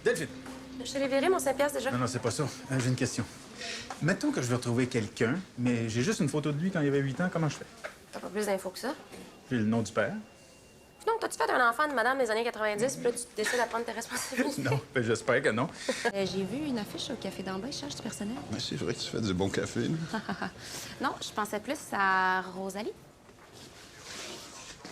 Delphine. Je te l'ai viré, mon 5 piastres, déjà. Non, c'est pas ça. J'ai une question. Mettons que je veux retrouver quelqu'un, mais j'ai juste une photo de lui quand il avait 8 ans, comment je fais? T'as pas plus d'infos que ça. Puis le nom du père? Non, t'as-tu fait un enfant de madame des années 90, puis là, tu décides de prendre tes responsabilités? Non, ben j'espère que non. J'ai vu une affiche au café d'en bas, il cherche du personnel. Ouais, c'est vrai que tu fais du bon café. Là. Non, je pensais plus à Rosalie.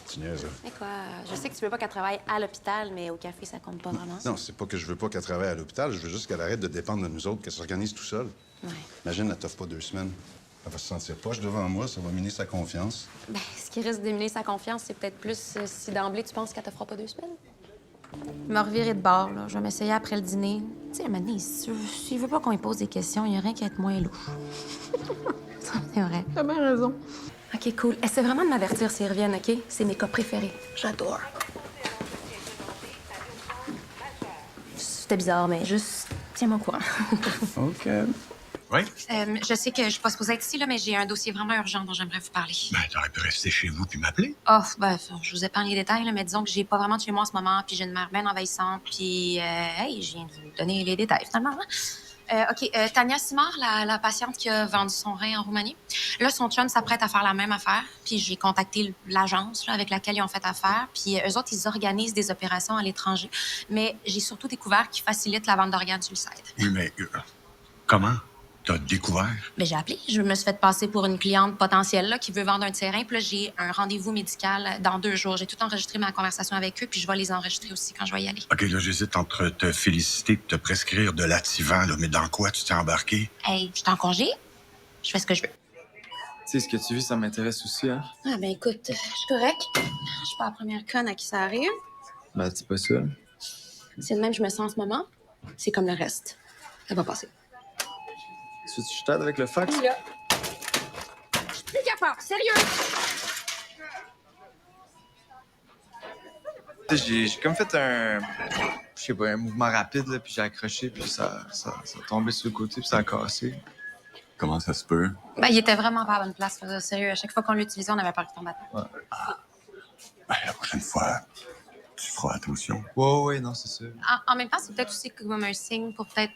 Tu niaises, là. Mais quoi, je sais que tu veux pas qu'elle travaille à l'hôpital, mais au café, ça compte pas vraiment. Non, c'est pas que je veux pas qu'elle travaille à l'hôpital, je veux juste qu'elle arrête de dépendre de nous autres, qu'elle s'organise tout seule. Ouais. Imagine, elle t'offre pas 2 semaines. Elle va se sentir poche devant moi, ça va miner sa confiance. Ben, ce qui risque d'éminer sa confiance, c'est peut-être plus si d'emblée tu penses qu'elle te fera pas 2 semaines. Je me revirer de bord, là. Je vais m'essayer après le dîner. Tu sais, maintenant, s'il veut pas qu'on lui pose des questions, il y a rien qu'à être moins louche. C'est vrai. T'as bien raison. OK, cool. Essaie vraiment de m'avertir s'ils reviennent, OK? C'est mes cas préférés. J'adore. C'était bizarre, mais juste tiens-moi au courant. OK. Oui? Je sais que je suis pas supposée être ici, là, mais j'ai un dossier vraiment urgent dont j'aimerais vous parler. Ben, t'aurais pu rester chez vous puis m'appeler. Oh, ben, je vous épargne les détails, là, mais disons que j'ai pas vraiment de chez moi en ce moment, puis j'ai une mère bien envahissante, puis, hey, je viens de vous donner les détails, finalement. OK, Tania Simard, la patiente qui a vendu son rein en Roumanie. Là, son chum s'apprête à faire la même affaire, puis j'ai contacté l'agence là, avec laquelle ils ont fait affaire, puis eux autres, ils organisent des opérations à l'étranger. Mais j'ai surtout découvert qu'ils facilitent la vente d'organes suicides. Oui, mais comment? T'as découvert? Mais j'ai appelé. Je me suis fait passer pour une cliente potentielle là, qui veut vendre un terrain. Puis là, j'ai un rendez-vous médical dans 2 jours. J'ai tout enregistré ma conversation avec eux, puis je vais les enregistrer aussi quand je vais y aller. OK, là, j'hésite entre te féliciter et te prescrire de l'Ativan, là. Mais dans quoi tu t'es embarqué? Hey, je suis en congé. Je fais ce que je veux. Tu sais, ce que tu vis, ça m'intéresse aussi, hein? Ah, ben écoute, je suis correcte. Je suis pas la première conne à qui ça arrive. Ben, c'est pas ça. C'est de même que je me sens en ce moment. C'est comme le reste. Ça va passer. Tu veux que je t'aide avec le fax? Là. Je suis plus capable, sérieux! Tu sais, j'ai comme fait je sais pas, un mouvement rapide, là, puis j'ai accroché, puis ça a tombé sur le côté, puis ça a cassé. Comment ça se peut? Ben, il était vraiment pas à la bonne place, là. Sérieux. À chaque fois qu'on l'utilisait, on avait peur qu'il tombe à terre. Ben, la prochaine fois, tu feras attention. Ouais, non, c'est ça. En même temps, c'est peut-être aussi comme un signe pour peut-être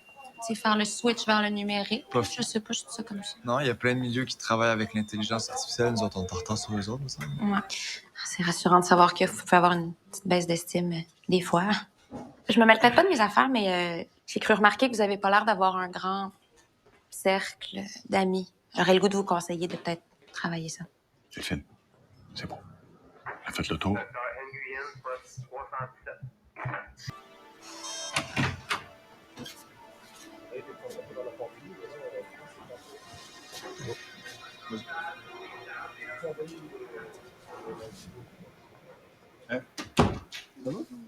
tu sais, faire le switch vers le numérique. Pas- Je sais pas, je dis ça comme ça. Non, il y a plein de milieux qui travaillent avec l'intelligence artificielle. Nous autres, on est en retard sur eux autres, me semble. Ouais. C'est rassurant de savoir qu'il faut avoir une petite baisse d'estime des fois. Je me mêle peut-être pas de mes affaires, mais j'ai cru remarquer que vous avez pas l'air d'avoir un grand cercle d'amis. J'aurais le goût de vous conseiller de peut-être travailler ça. Delphine, c'est bon. On a fait le tour.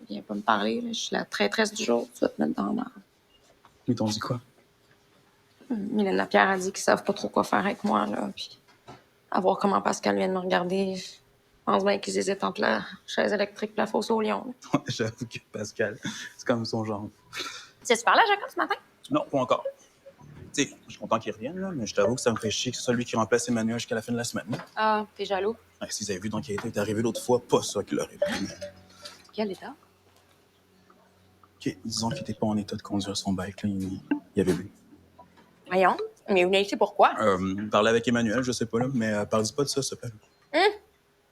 Viens pas me parler, là. Je suis la traîtresse du jour. Tu vas te mettre dans la merde. Ils t'ont dit quoi? Mylène Lapierre a dit qu'ils savent pas trop quoi faire avec moi, là. Puis, à voir comment Pascal vient de me regarder, je pense bien qu'ils hésitent entre la chaise électrique et la fosse au lion. J'avoue que Pascal, c'est comme son genre. Tu as parlé à Jacob ce matin? Non, pas encore. Tu sais, je suis content qu'il revienne, là, mais je t'avoue que ça me fait chier que ce soit lui qui remplace Emmanuel jusqu'à la fin de la semaine. Ah, t'es jaloux. Ouais, s'ils avaient vu dans quel état il est arrivé l'autre fois, pas ça qu'il aurait pris. Quel état? OK, disons qu'il était pas en état de conduire son bike, là, il avait bu. Voyons. Mais vous n'avez pourquoi? Parler avec Emmanuel, je sais pas, là, mais parle pas de ça, s'il te plaît.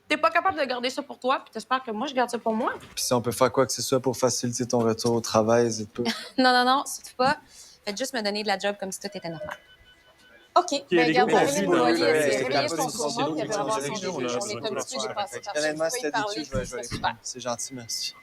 T'es pas capable de garder ça pour toi, puis t'espères que moi, je garde ça pour moi? Puis si on peut faire quoi que ce soit pour faciliter ton retour au travail, n'hésite pas. Non, surtout pas. Faites juste me donner de la job comme si tout était normal. OK. les gars, gardez confus, le là, Bourgogne, ouais, c'est c'est réveiller pas son possible, sournois, c'est puis l'autre avoir qui son change début. d'élection, On est comme si j'ai passé par ça. Honnêtement, Je peux c'était y parler, habitué, je vais c'est aller super. C'est gentil, merci.